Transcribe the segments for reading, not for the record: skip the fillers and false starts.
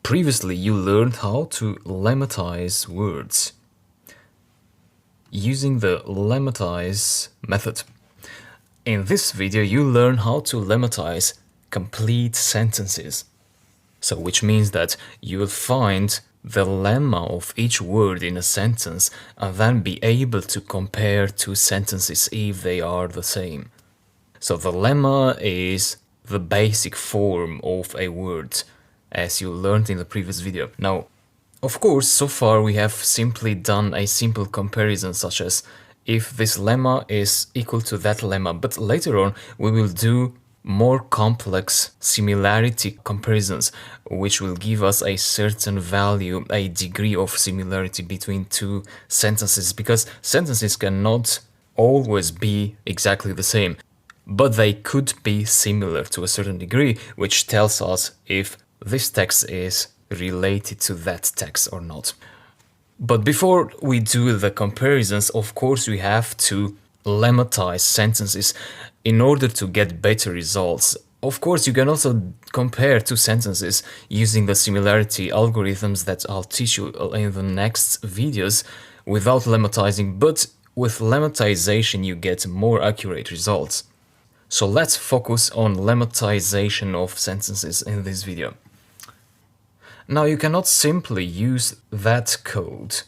Previously, you learned how to lemmatize words using the lemmatise method. In this video, you learn how to lemmatize complete sentences. So, which means that you will find the lemma of each word in a sentence and then be able to compare two sentences if they are the same. So the lemma is the basic form of a word, as you learned in the previous video. Now, of course, so far we have simply done a simple comparison, such as if this lemma is equal to that lemma, but later on we will do more complex similarity comparisons, which will give us a certain value, a degree of similarity between two sentences, because sentences cannot always be exactly the same, but they could be similar to a certain degree, which tells us if this text is related to that text or not. But before we do the comparisons, of course, we have to lemmatize sentences in order to get better results. Of course, you can also compare two sentences using the similarity algorithms that I'll teach you in the next videos without lemmatizing, but with lemmatization you get more accurate results. So let's focus on lemmatization of sentences in this video. Now, you cannot simply use that code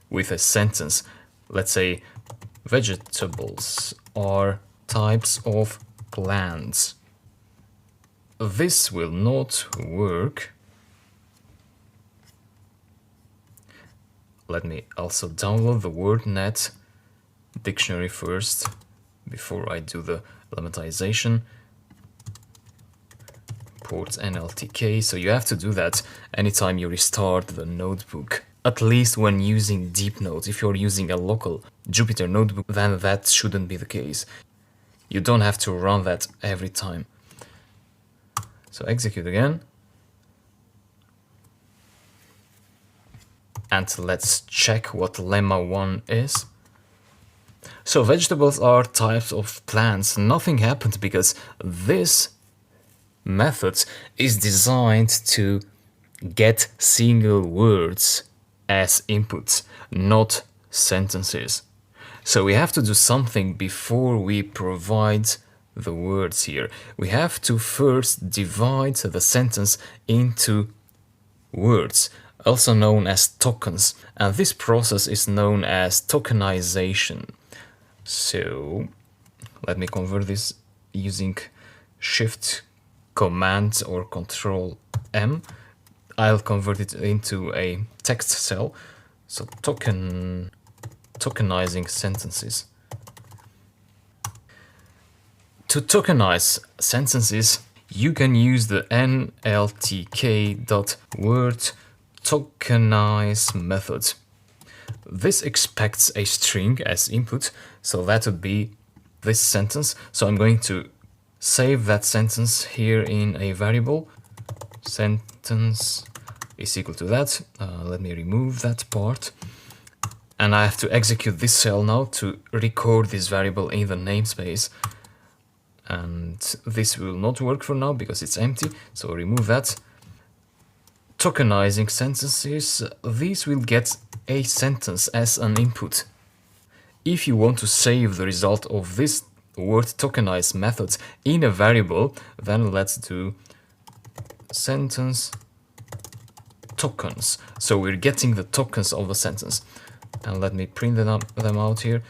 with a sentence. Let's say vegetables are types of plants. This will not work. Let me also download the WordNet dictionary first before I do the lemmatization. Port NLTK, so you have to do that anytime you restart the notebook, at least when using deep notes. If you're using a local Jupyter notebook, then that shouldn't be the case. You don't have to run that every time. So execute again. And let's check what lemma 1 is. So vegetables are types of plants. Nothing happened because this method is designed to get single words as inputs, not sentences. So we have to do something before we provide the words here. We have to first divide the sentence into words, also known as tokens, and this process is known as tokenization. So let me convert this using Shift Command or Control M. I'll convert it into a text cell. So tokenizing sentences. To tokenize sentences, you can use the nltk.wordTokenize method. This expects a string as input, so that would be this sentence. So I'm going to save that sentence here in a variable. Sentence is equal to that. Let me remove that part. And I have to execute this cell now to record this variable in the namespace. And this will not work for now because it's empty, so remove that. Tokenizing sentences, these will get a sentence as an input. If you want to save the result of this word tokenize method in a variable, then let's do sentence tokens. So we're getting the tokens of the sentence. And let me print them out here.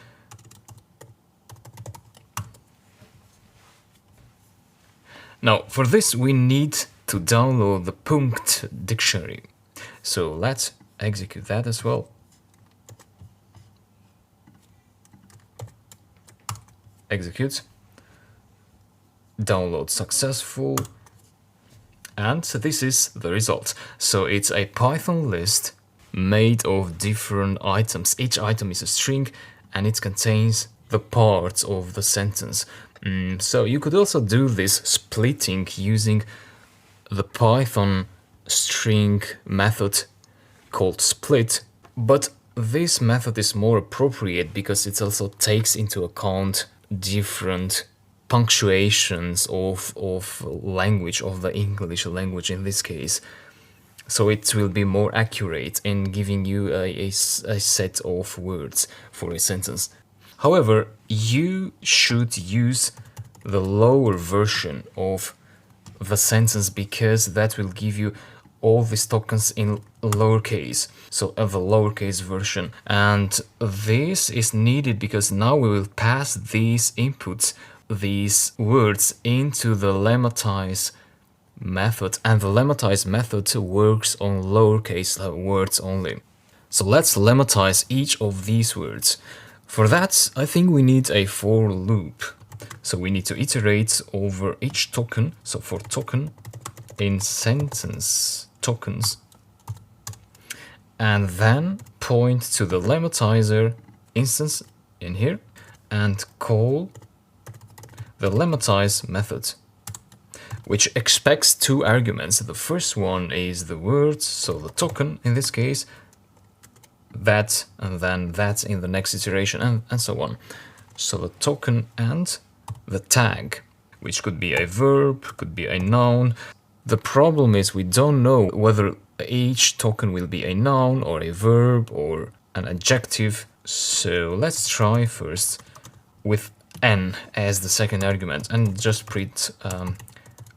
Now, for this, we need to download the Punkt dictionary. So let's execute that as well. Execute. Download successful. And this is the result. So it's a Python list made of different items. Each item is a string and it contains the parts of the sentence. So you could also do this splitting using the Python string method called split, but this method is more appropriate because it also takes into account different punctuations of language, of the English language in this case. So it will be more accurate in giving you a set of words for a sentence. However, you should use the lower version of the sentence because that will give you all these tokens in lowercase, so the lowercase version. And this is needed because now we will pass these inputs, these words, into the lemmatize method, and the lemmatize method works on lowercase words only. So let's lemmatize each of these words. For that, I think we need a for loop. So we need to iterate over each token. So for token in sentence tokens, and then point to the lemmatizer instance in here and call the lemmatize method, which expects two arguments. The first one is the word, so the token in this case, that, and then that in the next iteration, and so on. So the token and the tag, which could be a verb, could be a noun. The problem is we don't know whether each token will be a noun or a verb or an adjective. So let's try first with n as the second argument and just print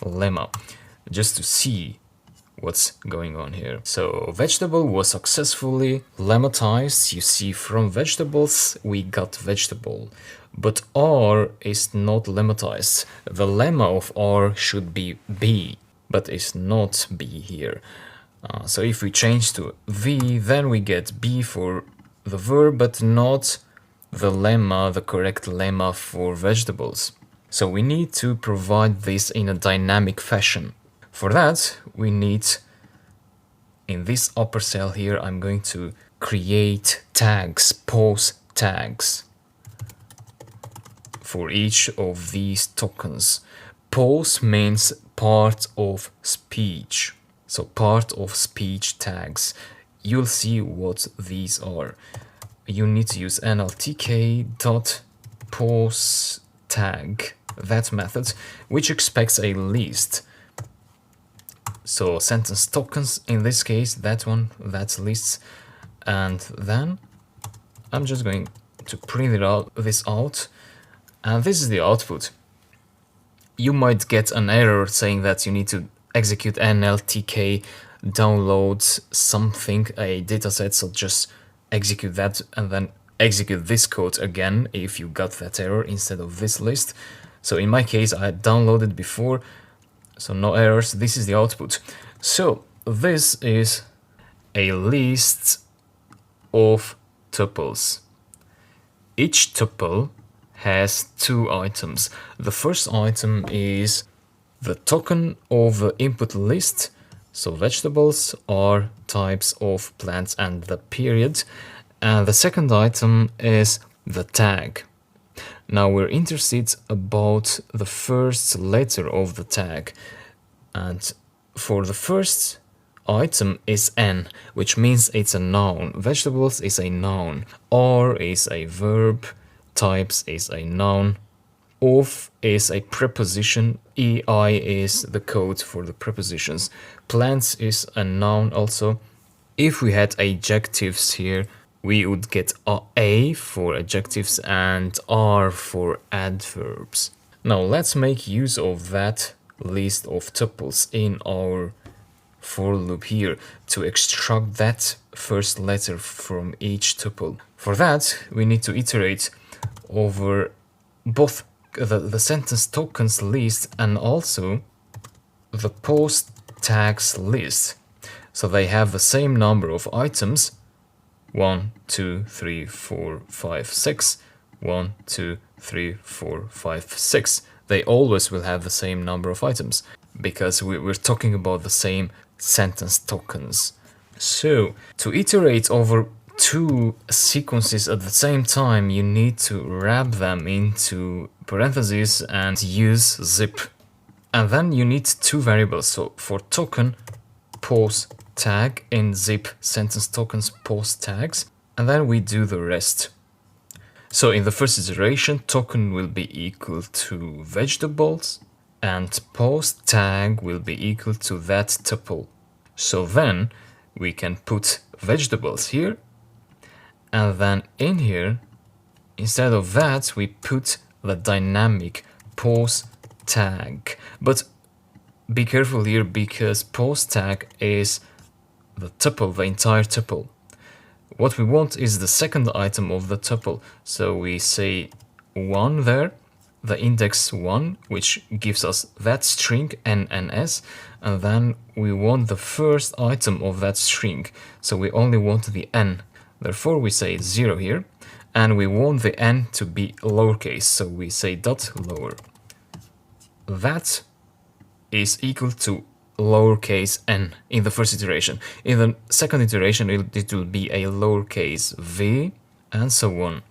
lemma just to see what's going on here. So vegetable was successfully lemmatized. You see, from vegetables we got vegetable, but R is not lemmatized. The lemma of R should be B, but it's not B here. So if we change to V, then we get B for the verb, but not the lemma, the correct lemma for vegetables. So we need to provide this in a dynamic fashion. For that, we need, in this upper cell here, I'm going to create tags, pause tags, for each of these tokens. Pause means part of speech. So part of speech tags. You'll see what these are. You need to use nltk.pause tag, that method, which expects a list. So sentence tokens, in this case, that one, that's lists. And then I'm just going to print this out, and this is the output. You might get an error saying that you need to execute nltk download something, a dataset, so just execute that and then execute this code again if you got that error instead of this list. So in my case, I had downloaded before, so no errors. This is the output. So this is a list of tuples. Each tuple has two items. The first item is the token of the input list. So vegetables are types of plants and the period. And the second item is the tag. Now we're interested about the first letter of the tag. And for the first item is N, which means it's a noun. Vegetables is a noun. R is a verb. Types is a noun. Of is a preposition. EI is the code for the prepositions. Plants is a noun also. If we had adjectives here, we would get A for adjectives and R for adverbs. Now let's make use of that list of tuples in our for loop here to extract that first letter from each tuple. For that, we need to iterate over both the sentence tokens list and also the post tags list. So they have the same number of items. 1, 2, 3, 4, 5, 6. 1, 2, 3, 4, 5, 6. They always will have the same number of items because we're talking about the same sentence tokens. So to iterate over two sequences at the same time, you need to wrap them into parentheses and use zip. And then you need two variables. So for token, pause tag, in zip sentence tokens pause tags, and then we do the rest. So in the first iteration, token will be equal to vegetables and post tag will be equal to that tuple. So then we can put vegetables here, and then in here, instead of that, we put the dynamic post tag. But be careful here because post tag is the tuple, the entire tuple. What we want is the second item of the tuple. So we say 1 there, the index 1, which gives us that string NNS, and then we want the first item of that string. So we only want the N. Therefore we say 0 here, and we want the N to be lowercase. So we say dot lower. That is equal to lowercase n in the first iteration. In the second iteration, it will be a lowercase v, and so on.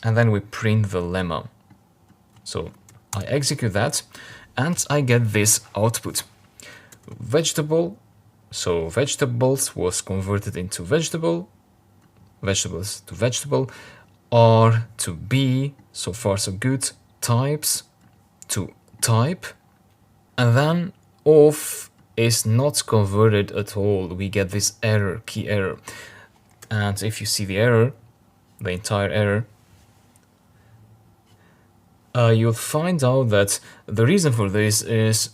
And then we print the lemma. So I execute that, and I get this output. Vegetable, so vegetables was converted into vegetable, vegetables to vegetable, R to B, so far so good, types to type, and then of is not converted at all. We get this error, key error. And if you see the error, the entire error, you'll find out that the reason for this is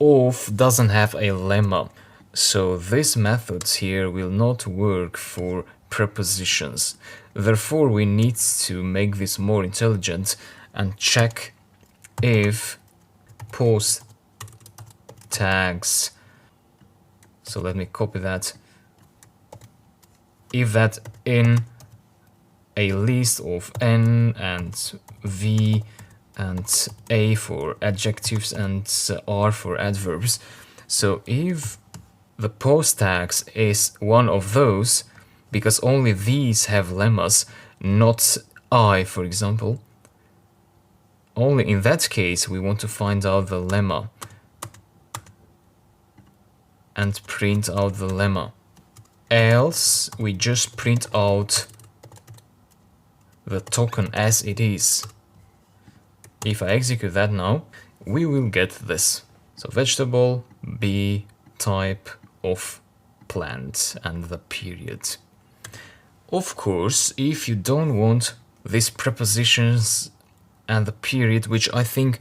of doesn't have a lemma. So this method here will not work for prepositions. Therefore, we need to make this more intelligent and check if post tags, so let me copy that, if that in a list of N and V and A for adjectives and R for adverbs. So if the post tags is one of those, because only these have lemmas, not I, for example, only in that case we want to find out the lemma and print out the lemma. Else we just print out the token as it is. If I execute that now, we will get this. So vegetable, B, type of plant, and the period. Of course, if you don't want these prepositions and the period, which I think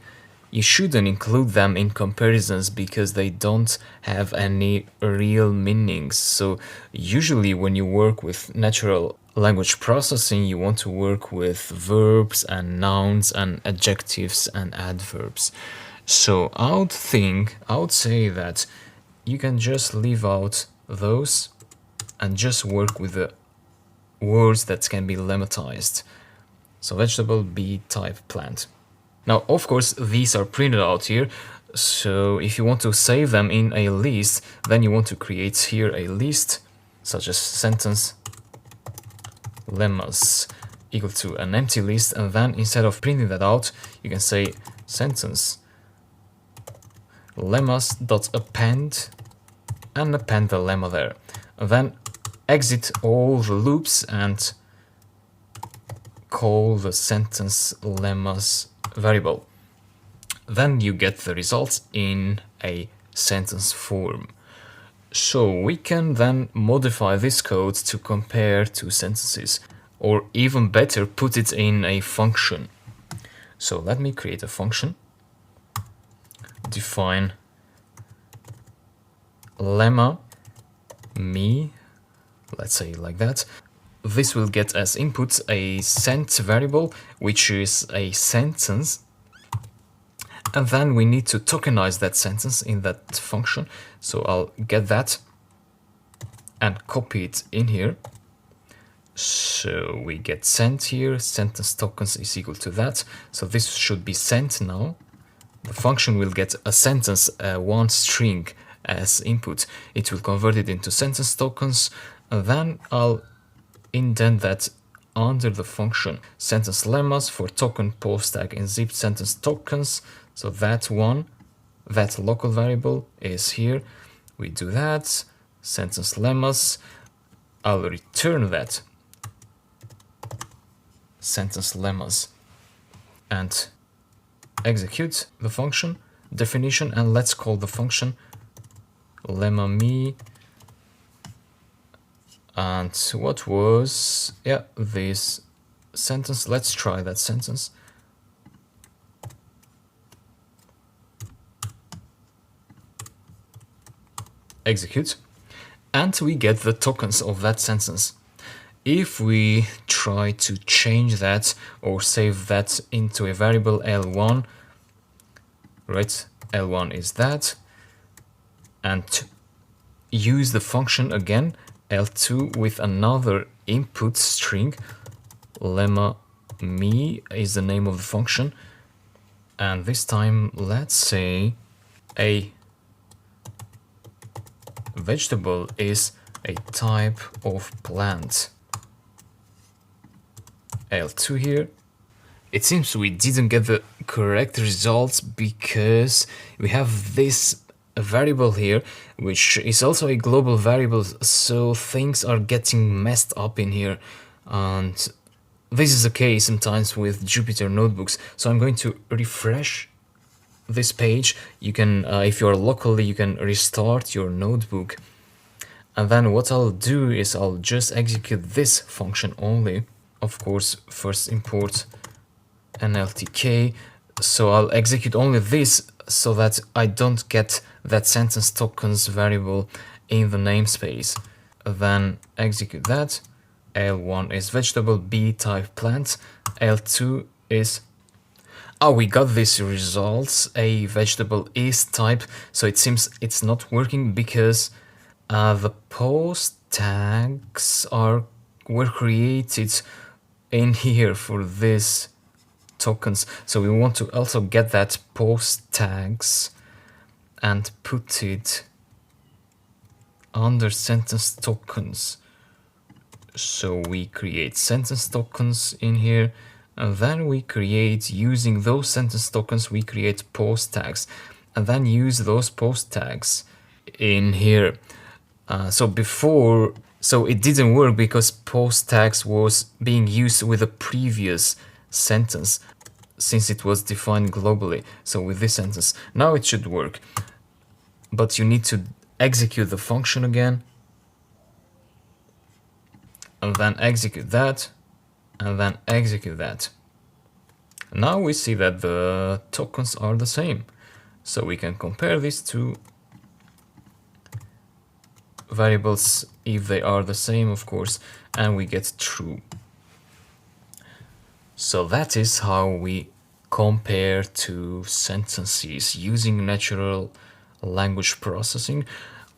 you shouldn't include them in comparisons because they don't have any real meanings. So usually when you work with natural language processing, you want to work with verbs and nouns and adjectives and adverbs. So I would say that you can just leave out those and just work with the words that can be lemmatized. So vegetable, B, type, plant. Now, of course, these are printed out here. So if you want to save them in a list, then you want to create here a list, such as sentence lemmas equal to an empty list. And then instead of printing that out, you can say sentence lemmas.append and append the lemma there. And then exit all the loops and call the sentence lemmas variable. Then you get the results in a sentence form. So we can then modify this code to compare two sentences, or even better, put it in a function. So let me create a function, define lemma me, let's say like that. This will get as input a sent variable, which is a sentence. And then we need to tokenize that sentence in that function. So I'll get that and copy it in here. So we get sent here, sentence tokens is equal to that. So this should be sent now. The function will get a sentence, one string as input. It will convert it into sentence tokens. And then I'll indent that under the function sentence lemmas for token post tag and zipped sentence tokens. So that one, that local variable is here. We do that, sentence lemmas. I'll return that sentence lemmas and execute the function definition, and let's call the function lemma me. And what was, yeah, this sentence. Let's try that sentence. Execute, and we get the tokens of that sentence. If we try to change that or save that into a variable L1, right, L1 is that, and use the function again, L2, with another input string, lemma me is the name of the function, and this time let's say a vegetable is a type of plant. L2 here. It seems we didn't get the correct results because we have this variable here, which is also a global variable, so things are getting messed up in here. And this is the case sometimes with Jupyter notebooks. So I'm going to refresh this page. You can, if you're locally, you can restart your notebook. And then what I'll do is I'll just execute this function only. Of course, first import NLTK. So I'll execute only this so that I don't get that sentence tokens variable in the namespace. Then execute that. L1 is vegetable, B type plant. L2 is, oh, we got these results. A vegetable is type. So it seems it's not working because the post tags were created in here for this tokens. So we want to also get that post tags and put it under sentence tokens. So we create sentence tokens in here, and then we create, using those sentence tokens, we create post tags, and then use those post tags in here. So it didn't work because post tags was being used with a previous sentence since it was defined globally. So with this sentence, now it should work. But you need to execute the function again, and then execute that, and then execute that. Now we see that the tokens are the same. So we can compare these two variables if they are the same, of course, and we get true. So that is how we compare two sentences using natural language processing.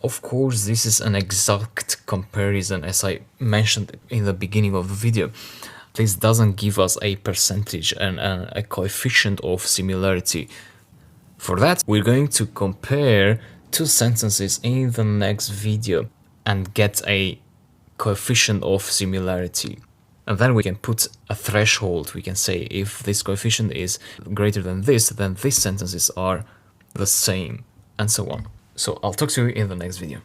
Of course, this is an exact comparison, as I mentioned in the beginning of the video. This doesn't give us a percentage and a coefficient of similarity. For that, we're going to compare two sentences in the next video and get a coefficient of similarity. And then we can put a threshold. We can say if this coefficient is greater than this, then these sentences are the same, and so on. So I'll talk to you in the next video.